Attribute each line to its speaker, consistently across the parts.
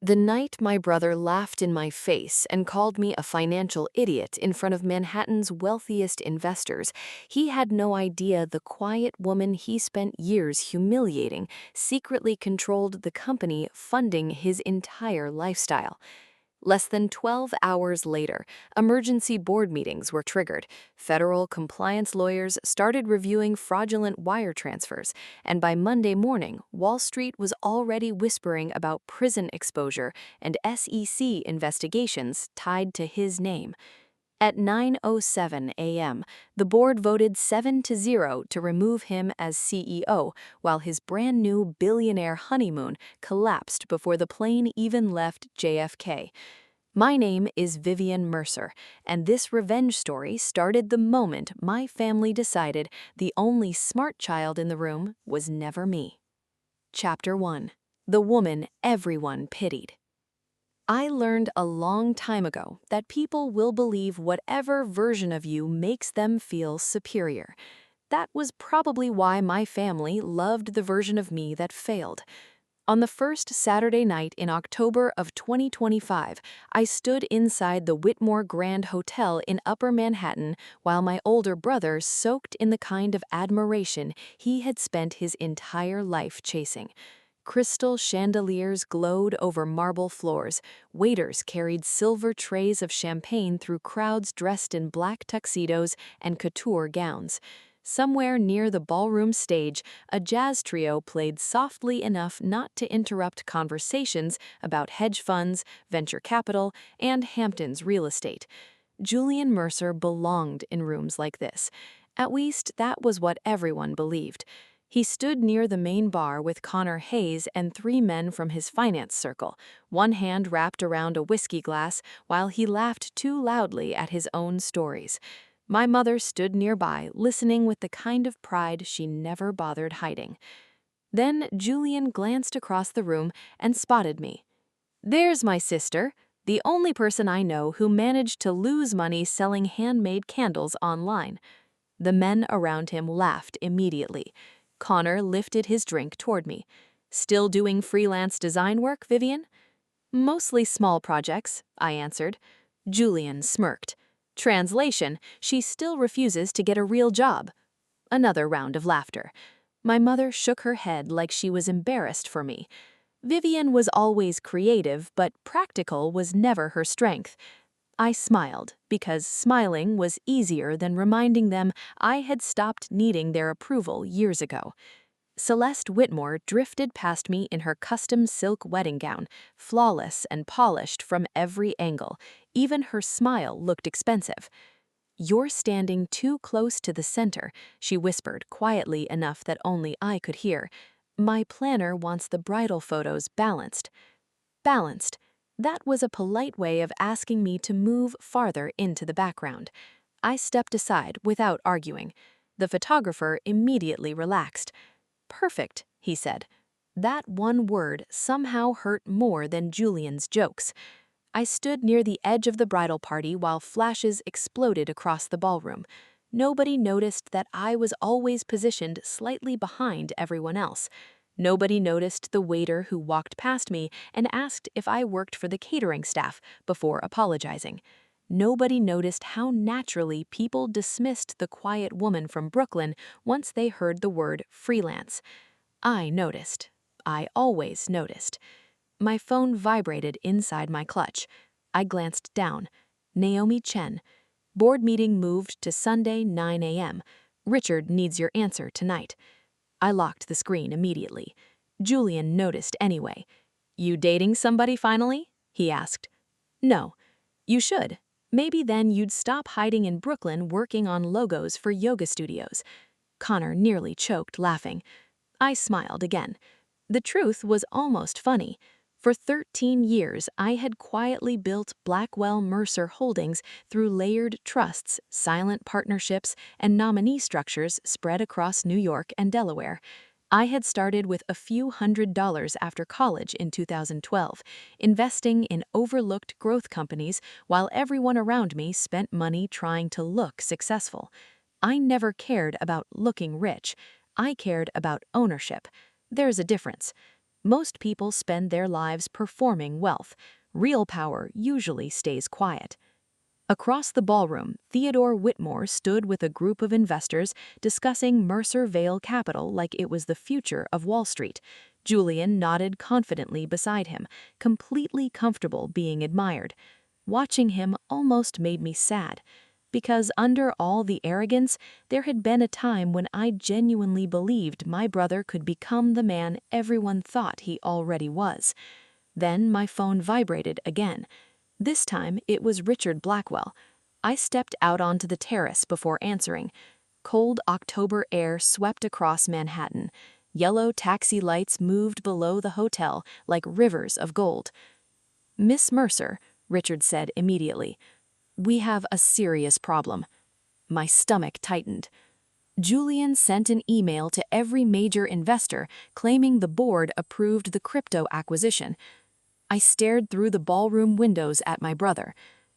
Speaker 1: The night my brother laughed in my face and called me a financial idiot in front of Manhattan's wealthiest investors, he had no idea the quiet woman he spent years humiliating secretly controlled the company funding his entire lifestyle. Less than 12 hours later, emergency board meetings were triggered. Federal compliance lawyers started reviewing fraudulent wire transfers, and by Monday morning, Wall Street was already whispering about prison exposure and SEC investigations tied to his name. At 9:07 a.m., the board voted 7-0 to remove him as CEO, while his brand new billionaire honeymoon collapsed before the plane even left JFK. My name is Vivienne Mercer, and this revenge story started the moment my family decided the only smart child in the room was never me. Chapter 1. The Woman Everyone Pitied. I learned a long time ago that people will believe whatever version of you makes them feel superior. That was probably why my family loved the version of me that failed. On the first Saturday night in October of 2025, I stood inside the Whitmore Grand Hotel in Upper Manhattan while my older brother soaked in the kind of admiration he had spent his entire life chasing. Crystal chandeliers glowed over marble floors, waiters carried silver trays of champagne through crowds dressed in black tuxedos and couture gowns. Somewhere near the ballroom stage, a jazz trio played softly enough not to interrupt conversations about hedge funds, venture capital, and Hampton's real estate. Julian Mercer belonged in rooms like this. At least that was what everyone believed. He stood near the main bar with Connor Hayes and three men from his finance circle, one hand wrapped around a whiskey glass while he laughed too loudly at his own stories. My mother stood nearby, listening with the kind of pride she never bothered hiding. Then Julian glanced across the room and spotted me. "There's my sister, the only person I know who managed to lose money selling handmade candles online." The men around him laughed immediately. Connor lifted his drink toward me. "Still doing freelance design work, Vivienne?" "Mostly small projects," I answered. Julian smirked. Translation: she still refuses to get a real job. Another round of laughter. My mother shook her head like she was embarrassed for me. Vivienne was always creative, but practical was never her strength. I smiled, because smiling was easier than reminding them I had stopped needing their approval years ago. Celeste Whitmore drifted past me in her custom silk wedding gown, flawless and polished from every angle. Even her smile looked expensive. "You're standing too close to the center," she whispered quietly enough that only I could hear. "My planner wants the bridal photos balanced." Balanced. That was a polite way of asking me to move farther into the background. I stepped aside without arguing. The photographer immediately relaxed. "Perfect," he said. That one word somehow hurt more than Julian's jokes. I stood near the edge of the bridal party while flashes exploded across the ballroom. Nobody noticed that I was always positioned slightly behind everyone else. Nobody noticed the waiter who walked past me and asked if I worked for the catering staff before apologizing. Nobody noticed how naturally people dismissed the quiet woman from Brooklyn once they heard the word freelance. I noticed. I always noticed. My phone vibrated inside my clutch. I glanced down. Naomi Chen. "Board meeting moved to Sunday, 9 a.m. Richard needs your answer tonight." I locked the screen immediately. Julian noticed anyway. "You dating somebody finally?" he asked. "No." "You should. Maybe then you'd stop hiding in Brooklyn working on logos for yoga studios." Connor nearly choked laughing. I smiled again. The truth was almost funny. For 13 years, I had quietly built Blackwell Mercer Holdings through layered trusts, silent partnerships, and nominee structures spread across New York and Delaware. I had started with a few $100s after college in 2012, investing in overlooked growth companies while everyone around me spent money trying to look successful. I never cared about looking rich. I cared about ownership. There's a difference. Most people spend their lives performing wealth. Real power usually stays quiet. Across the ballroom, Theodore Whitmore stood with a group of investors discussing Mercer Vale Capital like it was the future of Wall Street. Julian nodded confidently beside him, completely comfortable being admired. Watching him almost made me sad, because under all the arrogance, there had been a time when I genuinely believed my brother could become the man everyone thought he already was. Then my phone vibrated again. This time, it was Richard Blackwell. I stepped out onto the terrace before answering. Cold October air swept across Manhattan. Yellow taxi lights moved below the hotel like rivers of gold. "Miss Mercer," Richard said immediately, "we have a serious problem." My stomach tightened. Julian sent an email to every major investor claiming the board approved the crypto acquisition. I stared through the ballroom windows at my brother.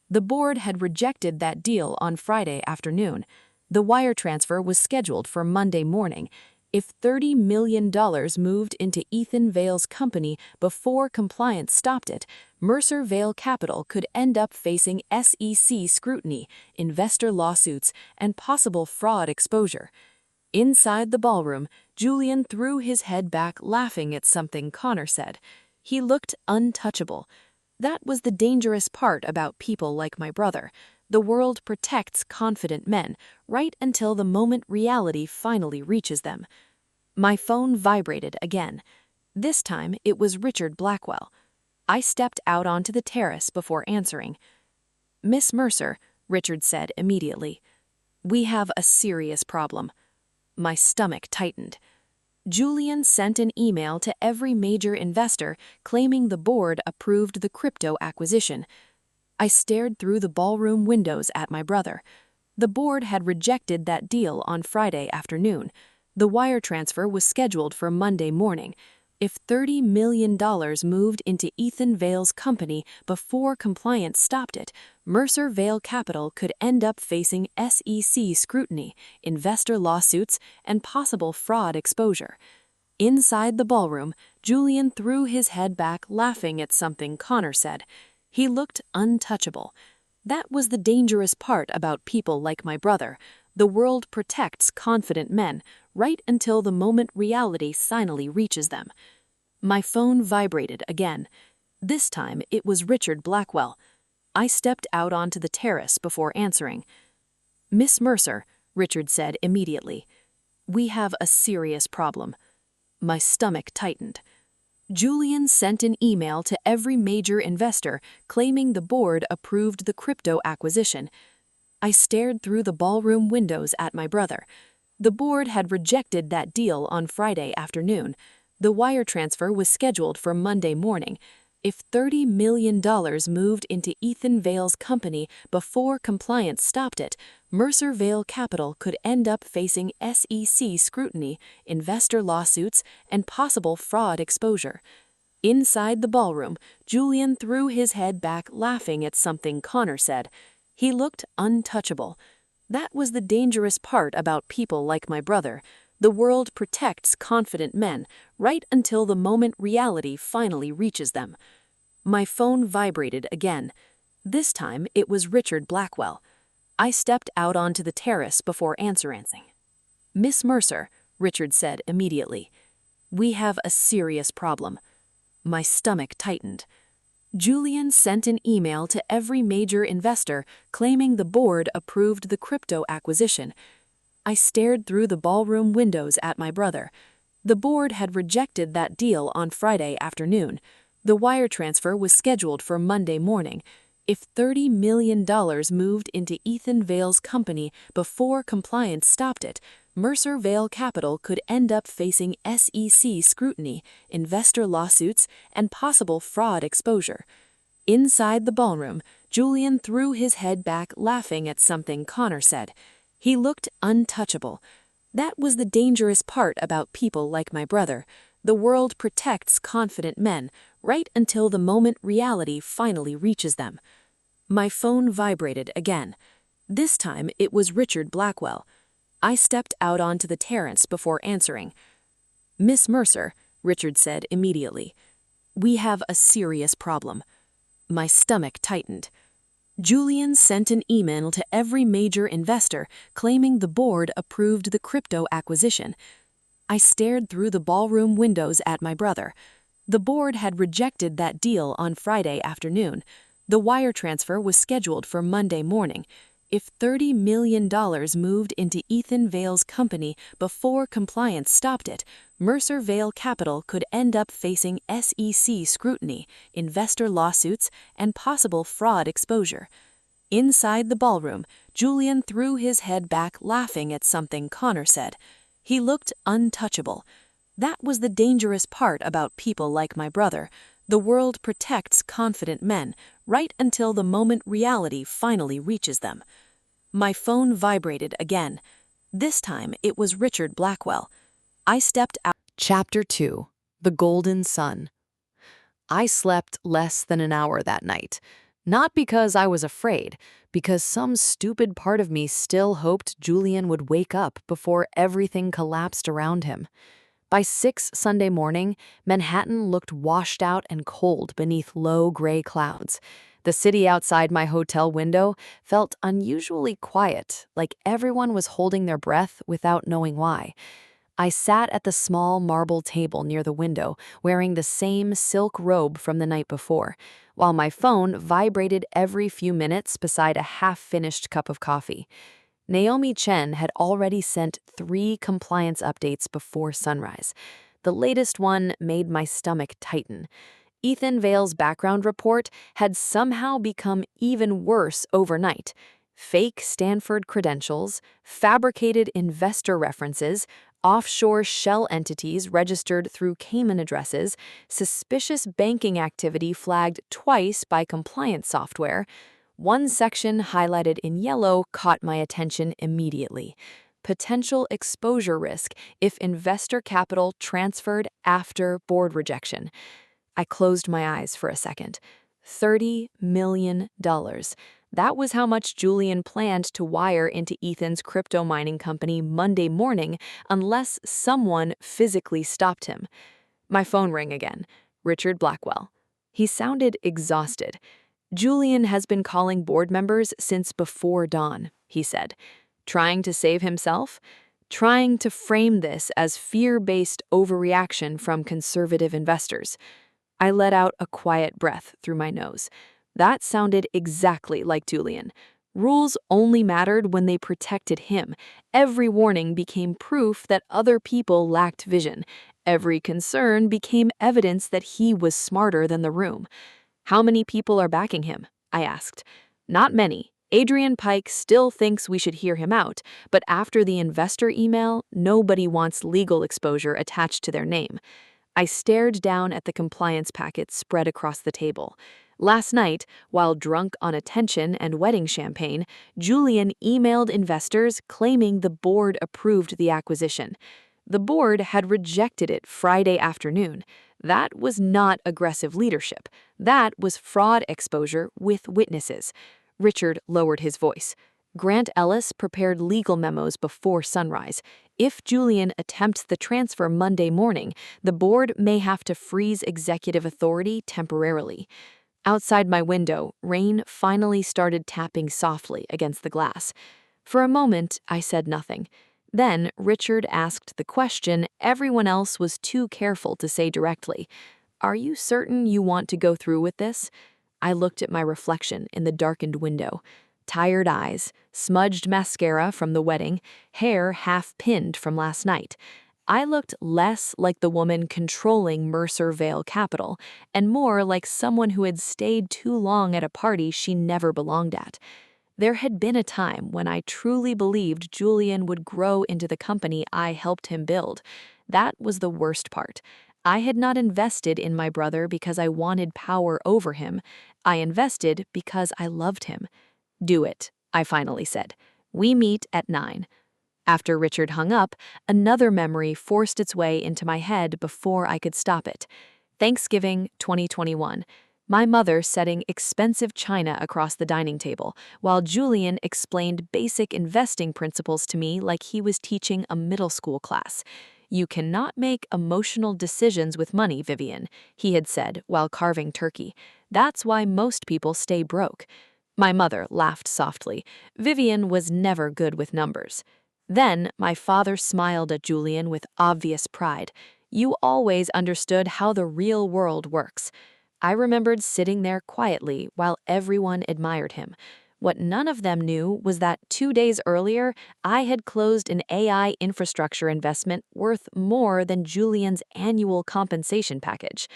Speaker 1: The board had rejected that deal on Friday afternoon. The wire transfer was scheduled for Monday morning. If $30 million moved into Ethan Vale's company before compliance stopped it, Mercer Vale Capital could end up facing SEC scrutiny, investor lawsuits, and possible fraud exposure. Inside the ballroom, Julian threw his head back, laughing at something Connor said. He looked untouchable. That was the dangerous part about people like my brother. The world protects confident men, right until the moment reality finally reaches them. My phone vibrated again. This time, it was Richard Blackwell. I stepped out onto the terrace before answering. "Miss Mercer," Richard said immediately, "we have a serious problem." My stomach tightened. Julian sent an email to every major investor claiming the board approved the crypto acquisition. I stared through the ballroom windows at my brother. The board had rejected that deal on Friday afternoon. The wire transfer was scheduled for Monday morning. If $30 million moved into Ethan Vale's company before compliance stopped it, Mercer Vale Capital could end up facing SEC scrutiny, investor lawsuits, and possible fraud exposure. Inside the ballroom, Julian threw his head back, laughing at something Connor said. He looked untouchable. That was the dangerous part about people like my brother. The world protects confident men, right until the moment reality finally reaches them. My phone vibrated again. This time, it was Richard Blackwell. I stepped out onto the terrace before answering. "Miss Mercer," Richard said immediately, "we have a serious problem." My stomach tightened. Julian sent an email to every major investor claiming the board approved the crypto acquisition. I stared through the ballroom windows at my brother. The board had rejected that deal on Friday afternoon. The wire transfer was scheduled for Monday morning. If $30 million moved into Ethan Vale's company before compliance stopped it, Mercer Vale Capital could end up facing SEC scrutiny, investor lawsuits, and possible fraud exposure. Inside the ballroom, Julian threw his head back, laughing at something Connor said. He looked untouchable. That was the dangerous part about people like my brother. The world protects confident men, right until the moment reality finally reaches them. My phone vibrated again. This time, it was Richard Blackwell. I stepped out onto the terrace before answering. "Miss Mercer," Richard said immediately, "we have a serious problem." My stomach tightened. Julian sent an email to every major investor claiming the board approved the crypto acquisition. I stared through the ballroom windows at my brother. The board had rejected that deal on Friday afternoon. The wire transfer was scheduled for Monday morning. If $30 million moved into Ethan Vale's company before compliance stopped it, Mercer Vale Capital could end up facing SEC scrutiny, investor lawsuits, and possible fraud exposure. Inside the ballroom, Julian threw his head back, laughing at something Connor said. He looked untouchable. That was the dangerous part about people like my brother. The world protects confident men, right until the moment reality finally reaches them. My phone vibrated again. This time, it was Richard Blackwell. I stepped out onto the terrace before answering. "Miss Mercer," Richard said immediately. "We have a serious problem." My stomach tightened. Julian sent an email to every major investor claiming the board approved the crypto acquisition. I stared through the ballroom windows at my brother. The board had rejected that deal on Friday afternoon. The wire transfer was scheduled for Monday morning. If $30 million moved into Ethan Vale's company before compliance stopped it, Mercer Vale Capital could end up facing SEC scrutiny, investor lawsuits, and possible fraud exposure. Inside the ballroom, Julian threw his head back, laughing at something Connor said. He looked untouchable. That was the dangerous part about people like my brother. The world protects confident men, right until the moment reality finally reaches them. My phone vibrated again. This time it was Richard Blackwell. I stepped out. Chapter 2. The Golden Sun. I slept less than an hour that night. Not because I was afraid, because some stupid part of me still hoped Julian would wake up before everything collapsed around him. By 6 Sunday morning, Manhattan looked washed out and cold beneath low gray clouds. The city outside my hotel window felt unusually quiet, like everyone was holding their breath without knowing why. I sat at the small marble table near the window, wearing the same silk robe from the night before, while my phone vibrated every few minutes beside a half-finished cup of coffee. Naomi Chen had already sent 3 compliance updates before sunrise. The latest one made my stomach tighten. Ethan Vale's background report had somehow become even worse overnight. Fake Stanford credentials, fabricated investor references, offshore shell entities registered through Cayman addresses, suspicious banking activity flagged twice by compliance software. One section highlighted in yellow caught my attention immediately. Potential exposure risk if investor capital transferred after board rejection. I closed my eyes for a second. $30 million. That was how much Julian planned to wire into Ethan's crypto mining company Monday morning unless someone physically stopped him. My phone rang again. Richard Blackwell. He sounded exhausted. "Julian has been calling board members since before dawn," he said. "Trying to save himself? Trying to frame this as fear-based overreaction from conservative investors." I let out a quiet breath through my nose. That sounded exactly like Julian. Rules only mattered when they protected him. Every warning became proof that other people lacked vision. Every concern became evidence that he was smarter than the room. "How many people are backing him?" I asked. "Not many. Adrian Pike still thinks we should hear him out, but after the investor email, nobody wants legal exposure attached to their name." I stared down at the compliance packet spread across the table. Last night, while drunk on attention and wedding champagne, Julian emailed investors claiming the board approved the acquisition. The board had rejected it Friday afternoon. That was not aggressive leadership. That was fraud exposure with witnesses. Richard lowered his voice. Grant Ellis prepared legal memos before sunrise. If Julian attempts the transfer Monday morning, the board may have to freeze executive authority temporarily. Outside my window, rain finally started tapping softly against the glass. For a moment, I said nothing. Then Richard asked the question everyone else was too careful to say directly. "Are you certain you want to go through with this?" I looked at my reflection in the darkened window. Tired eyes, smudged mascara from the wedding, hair half-pinned from last night. I looked less like the woman controlling Mercer Vale Capital and more like someone who had stayed too long at a party she never belonged at. There had been a time when I truly believed Julian would grow into the company I helped him build. That was the worst part. I had not invested in my brother because I wanted power over him. I invested because I loved him. "Do it," I finally said. "We meet at 9. After Richard hung up, another memory forced its way into my head before I could stop it. Thanksgiving 2021. My mother setting expensive china across the dining table, while Julian explained basic investing principles to me like he was teaching a middle school class. "You cannot make emotional decisions with money, Vivienne," he had said while carving turkey. "That's why most people stay broke." My mother laughed softly. Vivienne was never good with numbers. Then my father smiled at Julian with obvious pride. "You always understood how the real world works." I remembered sitting there quietly while everyone admired him. What none of them knew was that 2 days earlier, I had closed an AI infrastructure investment worth more than Julian's annual compensation package.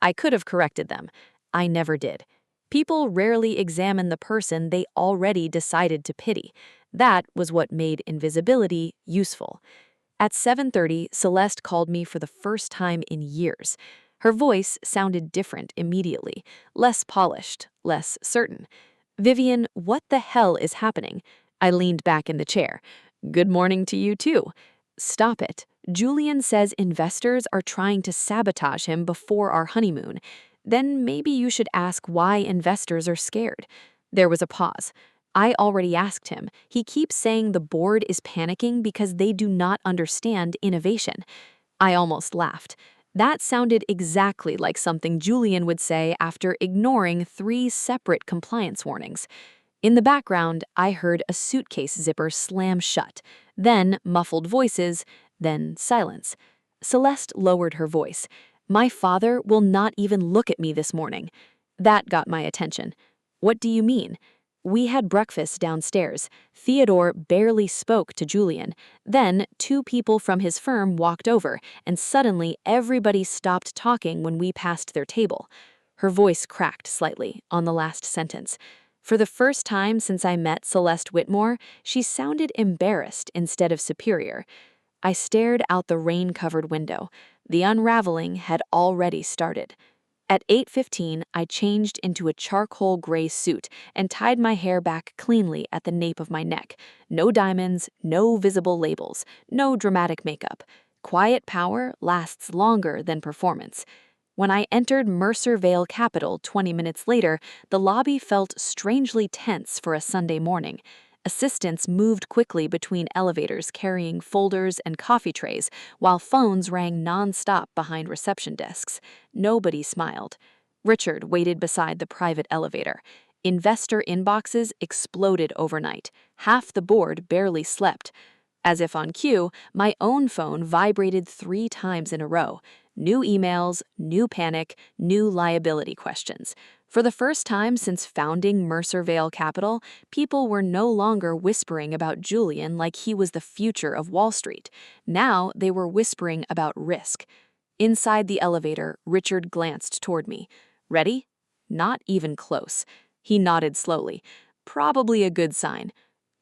Speaker 1: I could have corrected them. I never did. People rarely examine the person they already decided to pity. That was what made invisibility useful. At 7:30, Celeste called me for the first time in years. Her voice sounded different immediately, less polished, less certain. "Vivienne, what the hell is happening?" I leaned back in the chair. "Good morning to you too." "Stop it. Julian says investors are trying to sabotage him before our honeymoon. Then maybe you should ask why investors are scared." There was a pause. I already asked him. He keeps saying the board is panicking because they do not understand innovation. I almost laughed. That sounded exactly like something Julian would say after ignoring 3 separate compliance warnings. In the background, I heard a suitcase zipper slam shut, then muffled voices, then silence. Celeste lowered her voice. "My father will not even look at me this morning." That got my attention. "What do you mean?" We had breakfast downstairs. Theodore barely spoke to Julian. Then 2 people from his firm walked over, and suddenly everybody stopped talking when we passed their table. Her voice cracked slightly on the last sentence. For the first time since I met Celeste Whitmore, she sounded embarrassed instead of superior. I stared out the rain-covered window. The unraveling had already started. At 8:15, I changed into a charcoal gray suit and tied my hair back cleanly at the nape of my neck. No diamonds, no visible labels, no dramatic makeup. Quiet power lasts longer than performance. When I entered Mercer Vale Capital 20 minutes later, the lobby felt strangely tense for a Sunday morning. Assistants moved quickly between elevators carrying folders and coffee trays, while phones rang non-stop behind reception desks. Nobody smiled. Richard waited beside the private elevator. Investor inboxes exploded overnight. Half the board barely slept. As if on cue, my own phone vibrated 3 times in a row. New emails, new panic, new liability questions. For the first time since founding Mercer Vale Capital, people were no longer whispering about Julian like he was the future of Wall Street. Now they were whispering about risk. Inside the elevator, Richard glanced toward me. "Ready?" Not even close. He nodded slowly. Probably a good sign.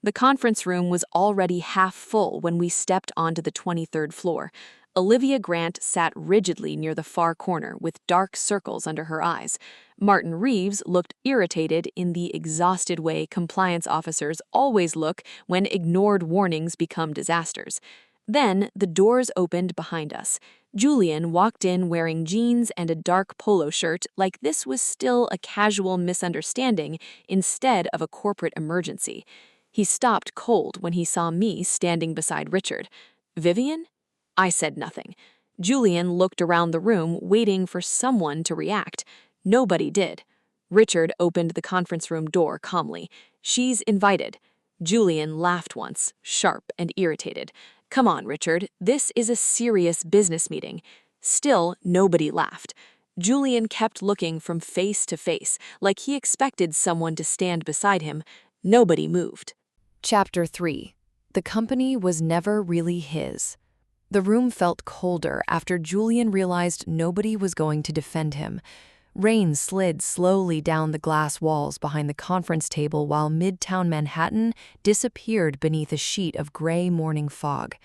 Speaker 1: The conference room was already half full when we stepped onto the 23rd floor. Olivia Grant sat rigidly near the far corner with dark circles under her eyes. Martin Reeves looked irritated in the exhausted way compliance officers always look when ignored warnings become disasters. Then the doors opened behind us. Julian walked in wearing jeans and a dark polo shirt like this was still a casual misunderstanding instead of a corporate emergency. He stopped cold when he saw me standing beside Richard. "Vivienne?" I said nothing. Julian looked around the room, waiting for someone to react. Nobody did. Richard opened the conference room door calmly. "She's invited." Julian laughed once, sharp and irritated. "Come on, Richard, this is a serious business meeting." Still, nobody laughed. Julian kept looking from face to face, like he expected someone to stand beside him. Nobody moved. Chapter 3. The company was never really his. The room felt colder after Julian realized nobody was going to defend him. Rain slid slowly down the glass walls behind the conference table while Midtown Manhattan disappeared beneath a sheet of gray morning fog.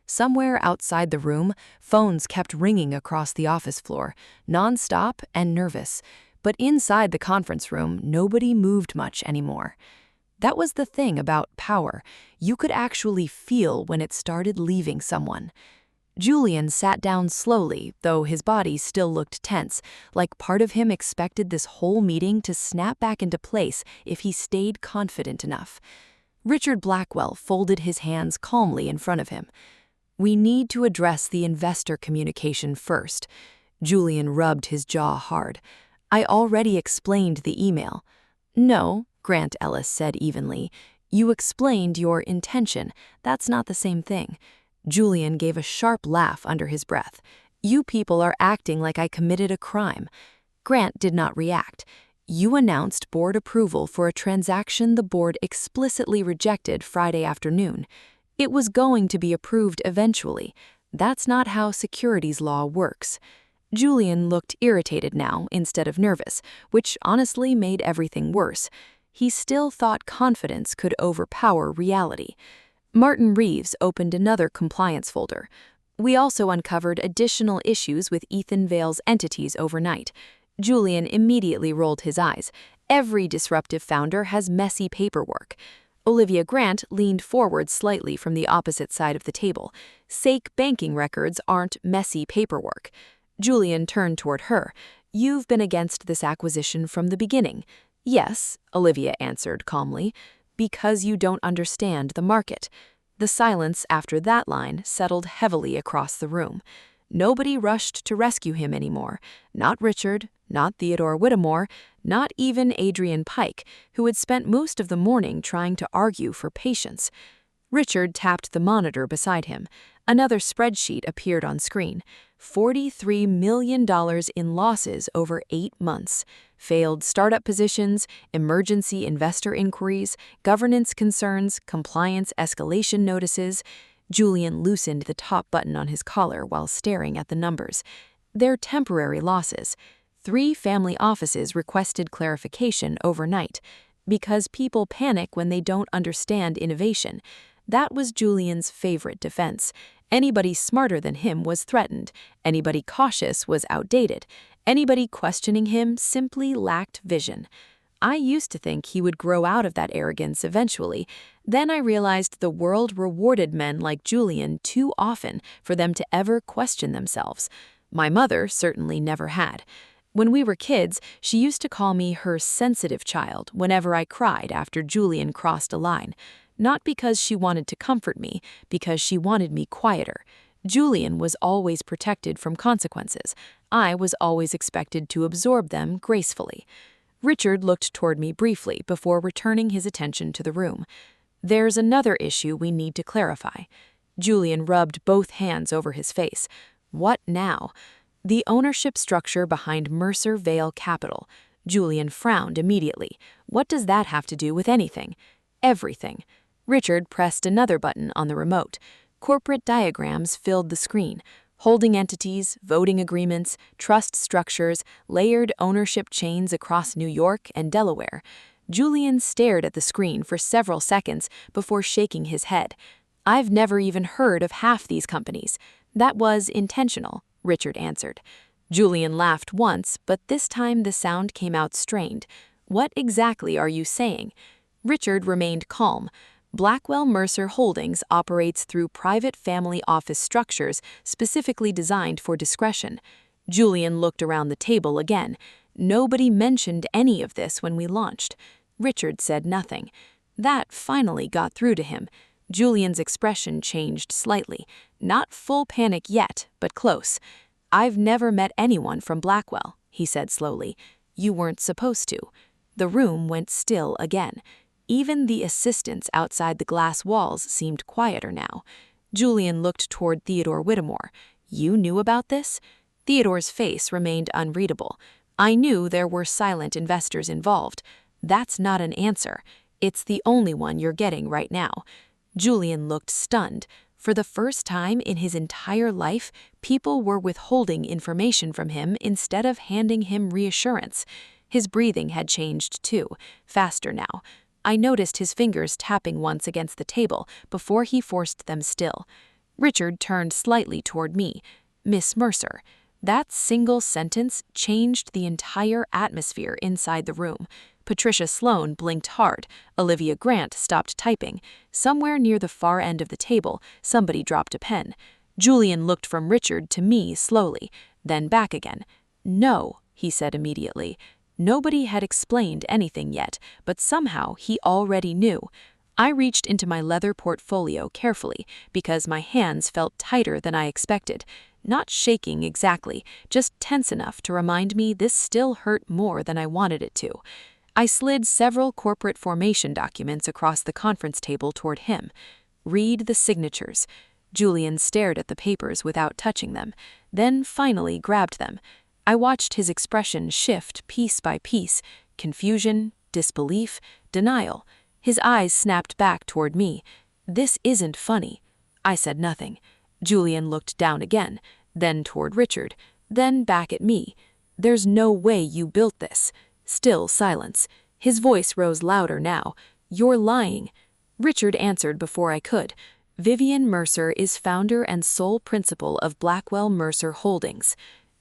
Speaker 1: Somewhere outside the room, phones kept ringing across the office floor, nonstop and nervous. But inside the conference room, nobody moved much anymore. That was the thing about power. You could actually feel when it started leaving someone. Julian sat down slowly, though his body still looked tense, like part of him expected this whole meeting to snap back into place if he stayed confident enough. Richard Blackwell folded his hands calmly in front of him. We need to address the investor communication first. Julian rubbed his jaw hard. I already explained the email. No, Grant Ellis said evenly. You explained your intention. That's not the same thing. Julian gave a sharp laugh under his breath. You people are acting like I committed a crime. Grant did not react. You announced board approval for a transaction the board explicitly rejected Friday afternoon. It was going to be approved eventually. That's not how securities law works. Julian looked irritated now instead of nervous, which honestly made everything worse. He still thought confidence could overpower reality. Martin Reeves opened another compliance folder. We also uncovered additional issues with Ethan Vale's entities overnight. Julian immediately rolled his eyes. Every disruptive founder has messy paperwork. Olivia Grant leaned forward slightly from the opposite side of the table. Sake banking records aren't messy paperwork. Julian turned toward her. You've been against this acquisition from the beginning. Yes, Olivia answered calmly, because you don't understand the market. The silence after that line settled heavily across the room. Nobody rushed to rescue him anymore. Not Richard, not Theodore Whittemore, not even Adrian Pike, who had spent most of the morning trying to argue for patience. Richard tapped the monitor beside him. Another spreadsheet appeared on screen. $43 million in losses over 8 months. Failed startup positions, emergency investor inquiries, governance concerns, compliance escalation notices. Julian loosened the top button on his collar while staring at the numbers. They're temporary losses. 3 family offices requested clarification overnight. Because people panic when they don't understand innovation. That was Julian's favorite defense. Anybody smarter than him was threatened. Anybody cautious was outdated. Anybody questioning him simply lacked vision. I used to think he would grow out of that arrogance eventually. Then I realized the world rewarded men like Julian too often for them to ever question themselves. My mother certainly never had. When we were kids, she used to call me her sensitive child whenever I cried after Julian crossed a line. Not because she wanted to comfort me, because she wanted me quieter. Julian was always protected from consequences. I was always expected to absorb them gracefully. Richard looked toward me briefly before returning his attention to the room. There's another issue we need to clarify. Julian rubbed both hands over his face. What now? The ownership structure behind Mercer Vale Capital. Julian frowned immediately. What does that have to do with anything? Everything. Richard pressed another button on the remote. Corporate diagrams filled the screen. Holding entities, voting agreements, trust structures, layered ownership chains across New York and Delaware. Julian stared at the screen for several seconds before shaking his head. I've never even heard of half these companies. That was intentional, Richard answered. Julian laughed once, but this time the sound came out strained. What exactly are you saying? Richard remained calm. Blackwell Mercer Holdings operates through private family office structures specifically designed for discretion. Julian looked around the table again. Nobody mentioned any of this when we launched. Richard said nothing. That finally got through to him. Julian's expression changed slightly. Not full panic yet, but close. I've never met anyone from Blackwell, he said slowly. You weren't supposed to. The room went still again. Even the assistants outside the glass walls seemed quieter now. Julian looked toward Theodore Whittemore. You knew about this? Theodore's face remained unreadable. I knew there were silent investors involved. That's not an answer. It's the only one you're getting right now. Julian looked stunned. For the first time in his entire life, people were withholding information from him instead of handing him reassurance. His breathing had changed too, faster now. I noticed his fingers tapping once against the table before he forced them still. Richard turned slightly toward me. Miss Mercer. That single sentence changed the entire atmosphere inside the room. Patricia Sloan blinked hard. Olivia Grant stopped typing. Somewhere near the far end of the table, somebody dropped a pen. Julian looked from Richard to me slowly, then back again. No, he said immediately. Nobody had explained anything yet, but somehow he already knew. I reached into my leather portfolio carefully because my hands felt tighter than I expected, not shaking exactly, just tense enough to remind me this still hurt more than I wanted it to. I slid several corporate formation documents across the conference table toward him. Read the signatures. Julian stared at the papers without touching them, then finally grabbed them. I watched his expression shift piece by piece: confusion, disbelief, denial. His eyes snapped back toward me. "This isn't funny." I said nothing. Julian looked down again, then toward Richard, then back at me. "There's no way you built this." Still silence. His voice rose louder now. "You're lying." Richard answered before I could. "Vivienne Mercer is founder and sole principal of Blackwell Mercer Holdings."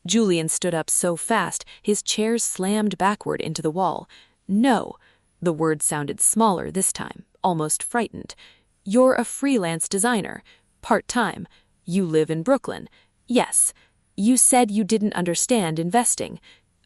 Speaker 1: Julian stood up so fast his chair slammed backward into the wall. "No." The word sounded smaller this time, almost frightened. "You're a freelance designer. Part-time. You live in Brooklyn." "Yes." "You said you didn't understand investing."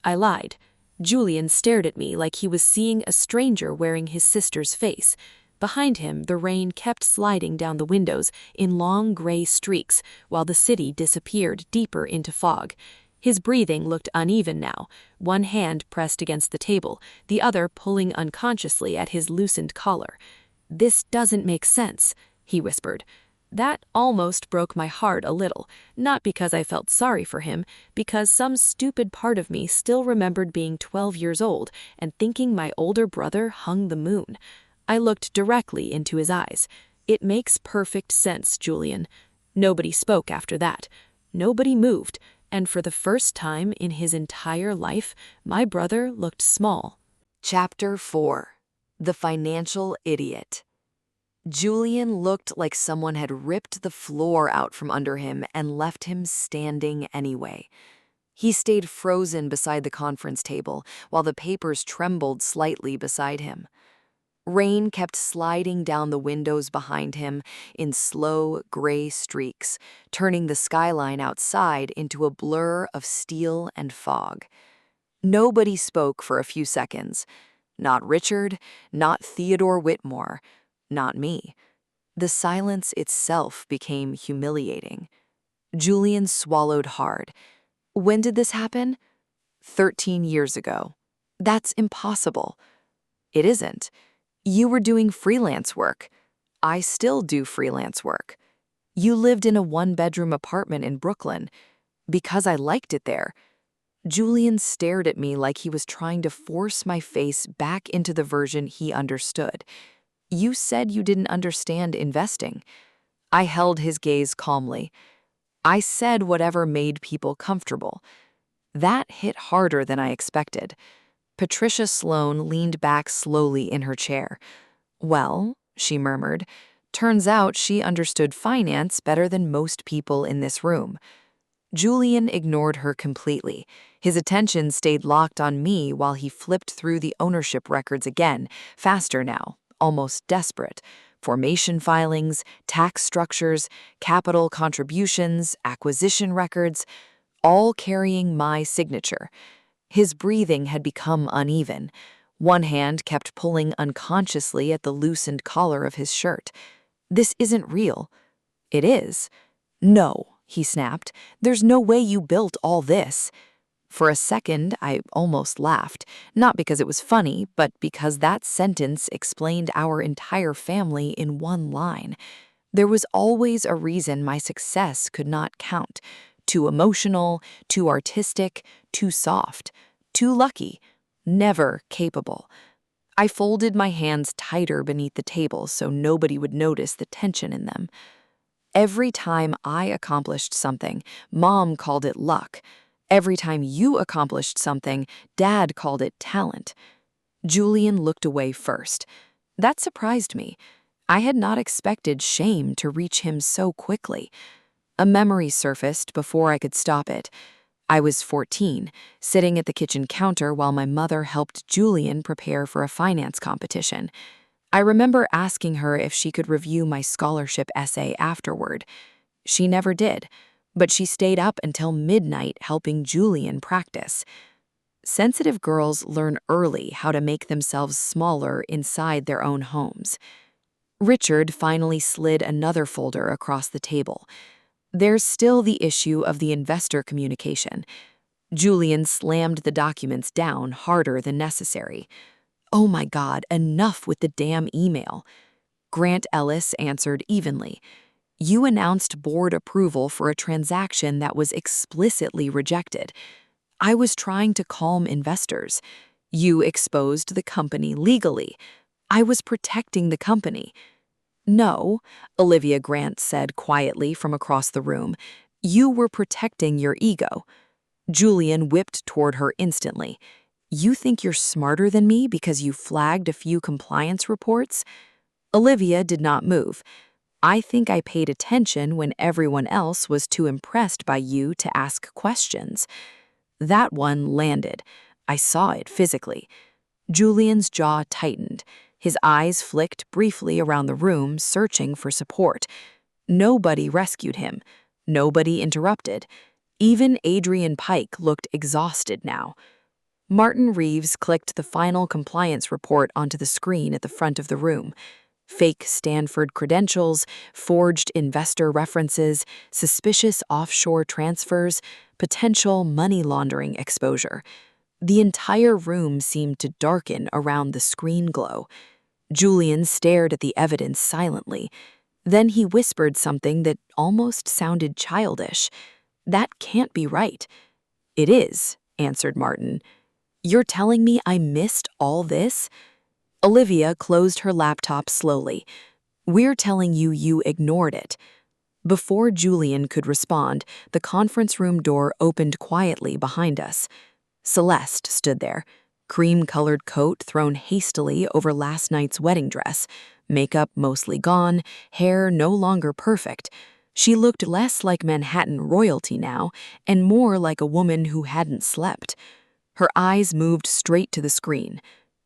Speaker 1: I lied. Julian stared at me like he was seeing a stranger wearing his sister's face. Behind him, the rain kept sliding down the windows in long gray streaks while the city disappeared deeper into fog. His breathing looked uneven now, one hand pressed against the table, the other pulling unconsciously at his loosened collar. "This doesn't make sense," he whispered. That almost broke my heart a little, not because I felt sorry for him, because some stupid part of me still remembered being 12 years old and thinking my older brother hung the moon. I looked directly into his eyes. "It makes perfect sense, Julian." Nobody spoke after that. Nobody moved, and for the first time in his entire life, my brother looked small. Chapter 4. The Financial Idiot. Julian looked like someone had ripped the floor out from under him and left him standing anyway. He stayed frozen beside the conference table while the papers trembled slightly beside him. Rain kept sliding down the windows behind him in slow, gray streaks, turning the skyline outside into a blur of steel and fog. Nobody spoke for a few seconds. Not Richard, not Theodore Whitmore, not me. The silence itself became humiliating. Julian swallowed hard. "When did this happen?" 13 years ago. "That's impossible." "It isn't. You were doing freelance work. I still do freelance work. You lived in a one-bedroom apartment in Brooklyn because I liked it there." Julian stared at me like he was trying to force my face back into the version he understood. "You said you didn't understand investing." I held his gaze calmly. "I said whatever made people comfortable." That hit harder than I expected. Patricia Sloane leaned back slowly in her chair. "Well," she murmured, "turns out she understood finance better than most people in this room." Julian ignored her completely. His attention stayed locked on me while he flipped through the ownership records again, faster now, almost desperate. Formation filings, tax structures, capital contributions, acquisition records, all carrying my signature. His breathing had become uneven. One hand kept pulling unconsciously at the loosened collar of his shirt. "This isn't real." "It is." "No," he snapped. "There's no way you built all this." For a second, I almost laughed, not because it was funny, but because that sentence explained our entire family in one line. There was always a reason my success could not count. Too emotional, too artistic, too soft, too lucky, never capable. I folded my hands tighter beneath the table so nobody would notice the tension in them. Every time I accomplished something, Mom called it luck. Every time you accomplished something, Dad called it talent. Julian looked away first. That surprised me. I had not expected shame to reach him so quickly. A memory surfaced before I could stop it. I was 14, sitting at the kitchen counter while my mother helped Julian prepare for a finance competition. I remember asking her if she could review my scholarship essay afterward. She never did, but she stayed up until midnight helping Julian practice. Sensitive girls learn early how to make themselves smaller inside their own homes. Richard finally slid another folder across the table. There's still the issue of the investor communication. Julian slammed the documents down harder than necessary. Oh my God, enough with the damn email. Grant Ellis answered evenly. You announced board approval for a transaction that was explicitly rejected. I was trying to calm investors. You exposed the company legally. I was protecting the company. No, Olivia Grant said quietly from across the room. You were protecting your ego. Julian whipped toward her instantly. You think you're smarter than me because you flagged a few compliance reports? Olivia did not move. I think I paid attention when everyone else was too impressed by you to ask questions. That one landed. I saw it physically. Julian's jaw tightened. His eyes flicked briefly around the room, searching for support. Nobody rescued him. Nobody interrupted. Even Adrian Pike looked exhausted now. Martin Reeves clicked the final compliance report onto the screen at the front of the room. Fake Stanford credentials, forged investor references, suspicious offshore transfers, potential money laundering exposure. The entire room seemed to darken around the screen glow. Julian stared at the evidence silently. Then he whispered something that almost sounded childish. That can't be right. It is, answered Martin. You're telling me I missed all this? Olivia closed her laptop slowly. We're telling you you ignored it. Before Julian could respond, the conference room door opened quietly behind us. Celeste stood there, cream-colored coat thrown hastily over last night's wedding dress, makeup mostly gone, hair no longer perfect. She looked less like Manhattan royalty now and more like a woman who hadn't slept. Her eyes moved straight to the screen,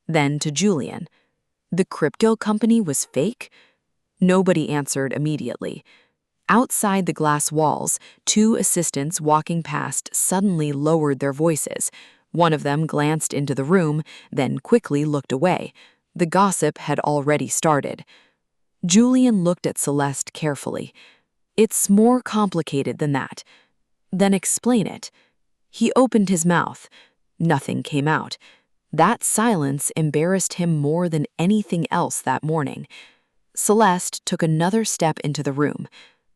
Speaker 1: then to Julian. The crypto company was fake? Nobody answered immediately. Outside the glass walls, two assistants walking past suddenly lowered their voices. One of them glanced into the room, then quickly looked away. The gossip had already started. Julian looked at Celeste carefully. It's more complicated than that. Then explain it. He opened his mouth. Nothing came out. That silence embarrassed him more than anything else that morning. Celeste took another step into the room.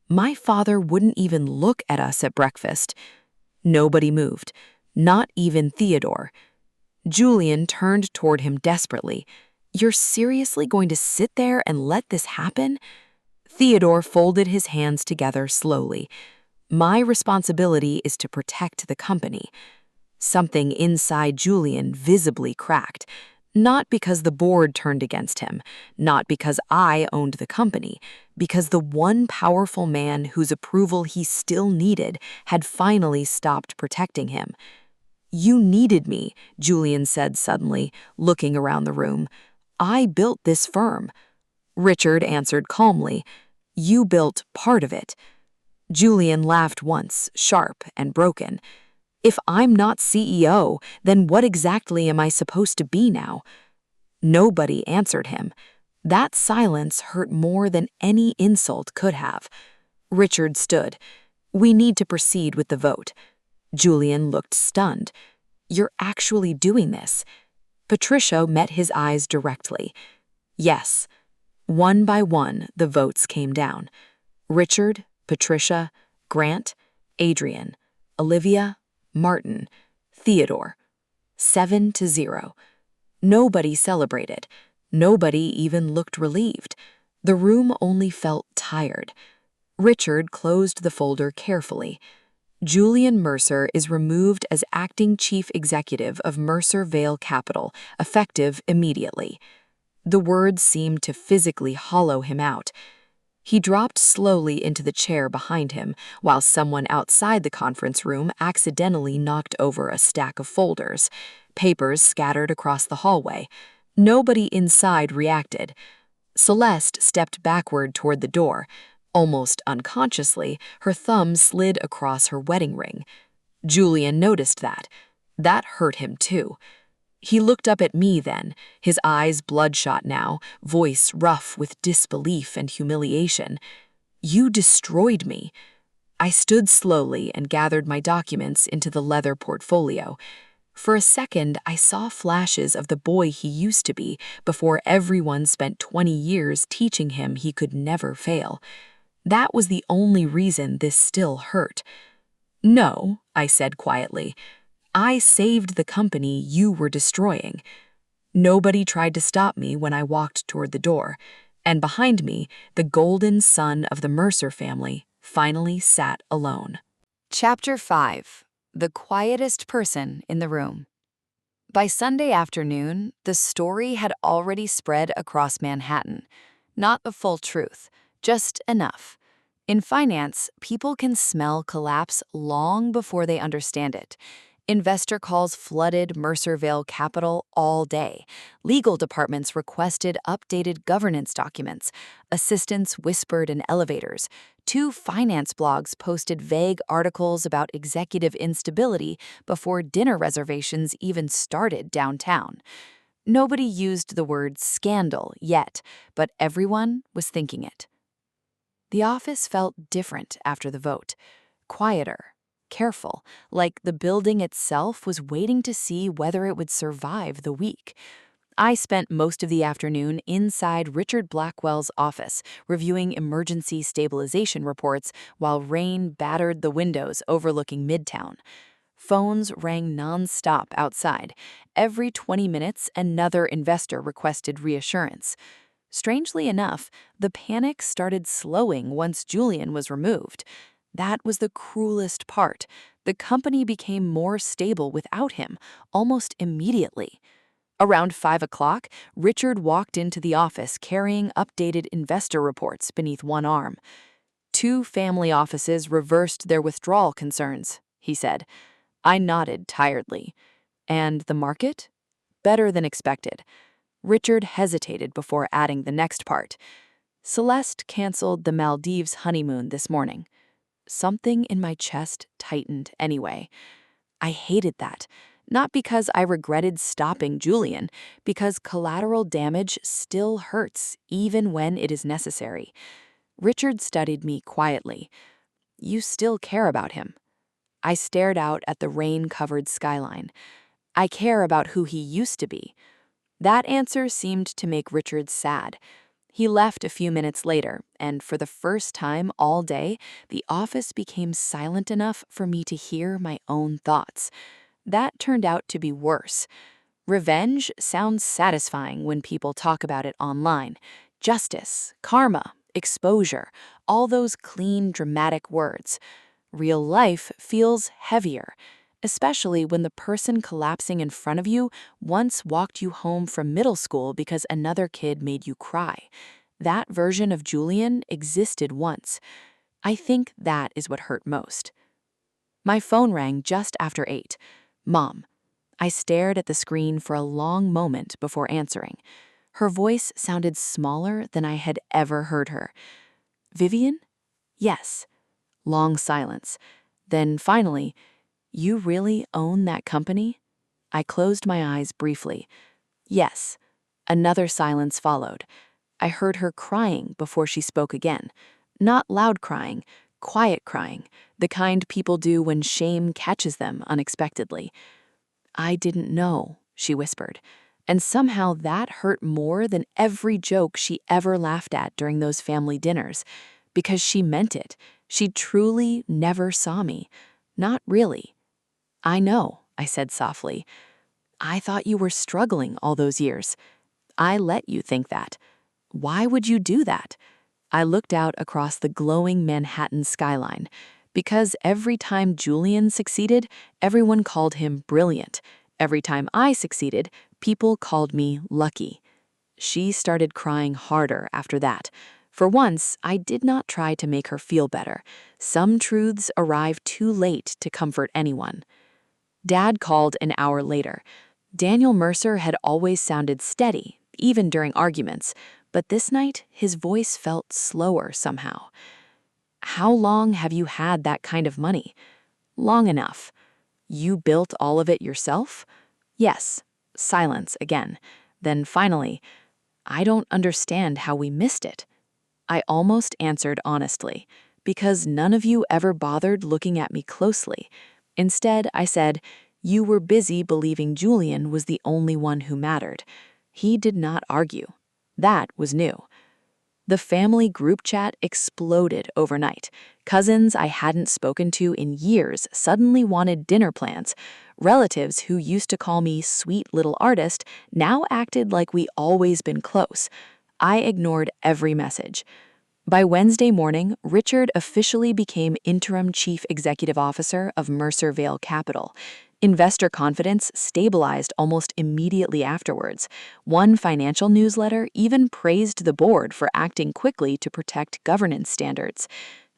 Speaker 1: My father wouldn't even look at us at breakfast. Nobody moved, not even Theodore. Julian turned toward him desperately. You're seriously going to sit there and let this happen? Theodore folded his hands together slowly. My responsibility is to protect the company. Something inside Julian visibly cracked. Not because the board turned against him, not because I owned the company, because the one powerful man whose approval he still needed had finally stopped protecting him. You needed me, Julian said suddenly, looking around the room. I built this firm. Richard answered calmly. You built part of it. Julian laughed once, sharp and broken. If I'm not CEO, then what exactly am I supposed to be now? Nobody answered him. That silence hurt more than any insult could have. Richard stood. We need to proceed with the vote. Julian looked stunned. You're actually doing this? Patricia met his eyes directly. Yes. One by one, the votes came down. Richard, Patricia, Grant, Adrian, Olivia, Martin, Theodore. 7-0. Nobody celebrated. Nobody even looked relieved. The room only felt tired. Richard closed the folder carefully. Julian Mercer is removed as acting chief executive of Mercer Vale Capital, effective immediately. The words seemed to physically hollow him out. He dropped slowly into the chair behind him, while someone outside the conference room accidentally knocked over a stack of folders. Papers scattered across the hallway. Nobody inside reacted. Celeste stepped backward toward the door. Almost unconsciously, her thumb slid across her wedding ring. Julian noticed that. That hurt him too. He looked up at me then, his eyes bloodshot now, voice rough with disbelief and humiliation. "You destroyed me." I stood slowly and gathered my documents into the leather portfolio. For a second, I saw flashes of the boy he used to be before everyone spent 20 years teaching him he could never fail. That was the only reason this still hurt. "No," I said quietly. "I saved the company you were destroying." Nobody tried to stop me when I walked toward the door, and behind me, the golden son of the Mercer family finally sat alone.
Speaker 2: Chapter 5. The Quietest Person in the Room. By Sunday afternoon, the story had already spread across Manhattan. Not the full truth, just enough. In finance, people can smell collapse long before they understand it. Investor calls flooded Mercerville capital all day. Legal departments requested updated governance documents. Assistants whispered in elevators. 2 finance blogs posted vague articles about executive instability before dinner reservations even started downtown. Nobody used the word scandal yet, but everyone was thinking it. The office felt different after the vote. Quieter, careful, like the building itself was waiting to see whether it would survive the week. I spent most of the afternoon inside Richard Blackwell's office, reviewing emergency stabilization reports while rain battered the windows overlooking Midtown. Phones rang nonstop outside. Every 20 minutes, another investor requested reassurance. Strangely enough, the panic started slowing once Julian was removed. That was the cruelest part. The company became more stable without him, almost immediately. Around 5 o'clock, Richard walked into the office carrying updated investor reports beneath one arm. 2 family offices reversed their withdrawal concerns, he said. I nodded tiredly. And the market? Better than expected. Richard hesitated before adding the next part. Celeste canceled the Maldives honeymoon this morning. Something in my chest tightened anyway. I hated that. Not because I regretted stopping Julian, because collateral damage still hurts, even when it is necessary. Richard studied me quietly. You still care about him. I stared out at the rain-covered skyline. I care about who he used to be. That answer seemed to make Richard sad. He left a few minutes later, and for the first time all day, the office became silent enough for me to hear my own thoughts. That turned out to be worse. Revenge sounds satisfying when people talk about it online. Justice, karma, exposure, all those clean, dramatic words. Real life feels heavier, especially when the person collapsing in front of you once walked you home from middle school because another kid made you cry. That version of Julian existed once. I think that is what hurt most. My phone rang just after 8. Mom. I stared at the screen for a long moment before answering. Her voice sounded smaller than I had ever heard her. Vivienne? Yes. Long silence. Then finally, you really own that company? I closed my eyes briefly. Yes. Another silence followed. I heard her crying before she spoke again. Not loud crying, quiet crying, the kind people do when shame catches them unexpectedly. I didn't know, she whispered, and somehow that hurt more than every joke she ever laughed at during those family dinners, because she meant it. She truly never saw me. Not really. I know, I said softly. I thought you were struggling all those years. I let you think that. Why would you do that? I looked out across the glowing Manhattan skyline. Because every time Julian succeeded, everyone called him brilliant. Every time I succeeded, people called me lucky. She started crying harder after that. For once, I did not try to make her feel better. Some truths arrive too late to comfort anyone. Dad called an hour later. Daniel Mercer had always sounded steady, even during arguments, but this night his voice felt slower somehow. How long have you had that kind of money? Long enough. You built all of it yourself? Yes.
Speaker 1: Silence again. Then finally, I don't understand how we missed it. I almost answered honestly, because none of you ever bothered looking at me closely. Instead, I said, you were busy believing Julian was the only one who mattered. He did not argue. That was new. The family group chat exploded overnight. Cousins I hadn't spoken to in years suddenly wanted dinner plans. Relatives who used to call me sweet little artist now acted like we always been close. I ignored every message. By Wednesday morning, Richard officially became interim chief executive officer of Mercer Vale Capital. Investor confidence stabilized almost immediately afterwards. One financial newsletter even praised the board for acting quickly to protect governance standards.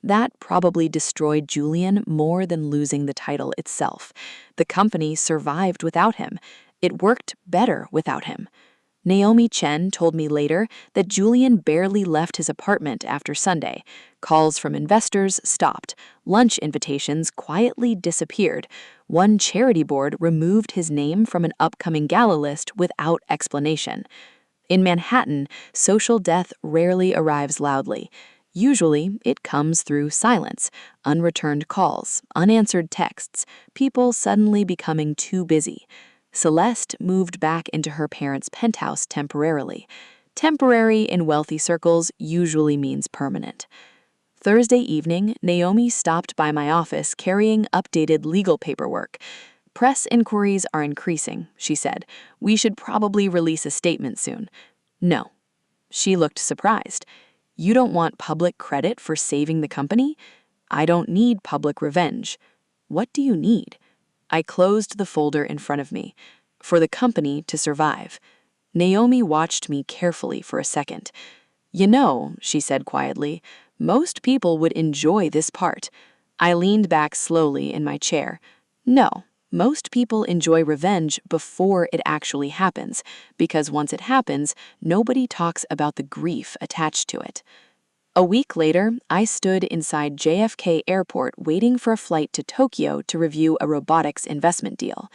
Speaker 1: That probably destroyed Julian more than losing the title itself. The company survived without him. It worked better without him. Naomi Chen told me later that Julian barely left his apartment after Sunday. Calls from investors stopped. Lunch invitations quietly disappeared. One charity board removed his name from an upcoming gala list without explanation. In Manhattan, social death rarely arrives loudly. Usually, it comes through silence, unreturned calls, unanswered texts, people suddenly becoming too busy. Celeste moved back into her parents' penthouse temporarily. Temporary in wealthy circles usually means permanent. Thursday evening, Naomi stopped by my office carrying updated legal paperwork. Press inquiries are increasing, she said. We should probably release a statement soon. No. She looked surprised. You don't want public credit for saving the company? I don't need public revenge. What do you need? I closed the folder in front of me. For the company to survive. Naomi watched me carefully for a second. You know, she said quietly, most people would enjoy this part. I leaned back slowly in my chair. No, most people enjoy revenge before it actually happens, because once it happens, nobody talks about the grief attached to it. A week later, I stood inside JFK Airport waiting for a flight to Tokyo to review a robotics investment deal.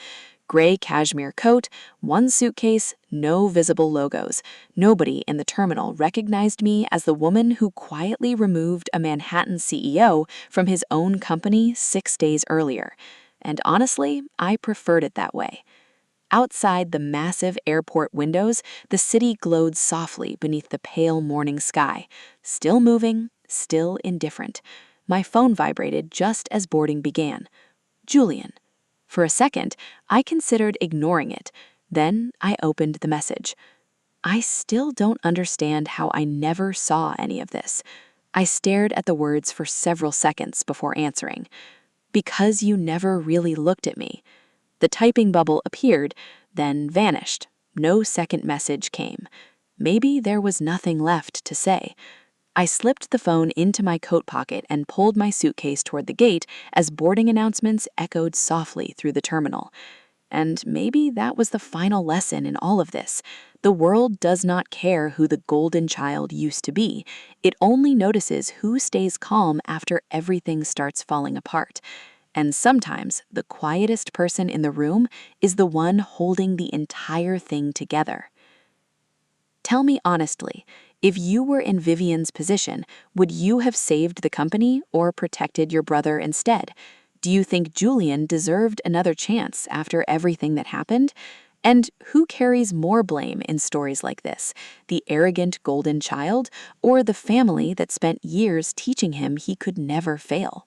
Speaker 1: Gray cashmere coat, one suitcase, no visible logos. Nobody in the terminal recognized me as the woman who quietly removed a Manhattan CEO from his own company 6 days earlier. And honestly, I preferred it that way. Outside the massive airport windows, the city glowed softly beneath the pale morning sky. Still moving, still indifferent. My phone vibrated just as boarding began. Julian. For a second, I considered ignoring it. Then I opened the message. I still don't understand how I never saw any of this. I stared at the words for several seconds before answering. Because you never really looked at me. The typing bubble appeared, then vanished. No second message came. Maybe there was nothing left to say. I slipped the phone into my coat pocket and pulled my suitcase toward the gate as boarding announcements echoed softly through the terminal. And maybe that was the final lesson in all of this. The world does not care who the golden child used to be. It only notices who stays calm after everything starts falling apart. And sometimes the quietest person in the room is the one holding the entire thing together. Tell me honestly, if you were in Vivienne's position, would you have saved the company or protected your brother instead? Do you think Julian deserved another chance after everything that happened? And who carries more blame in stories like this, the arrogant golden child or the family that spent years teaching him he could never fail?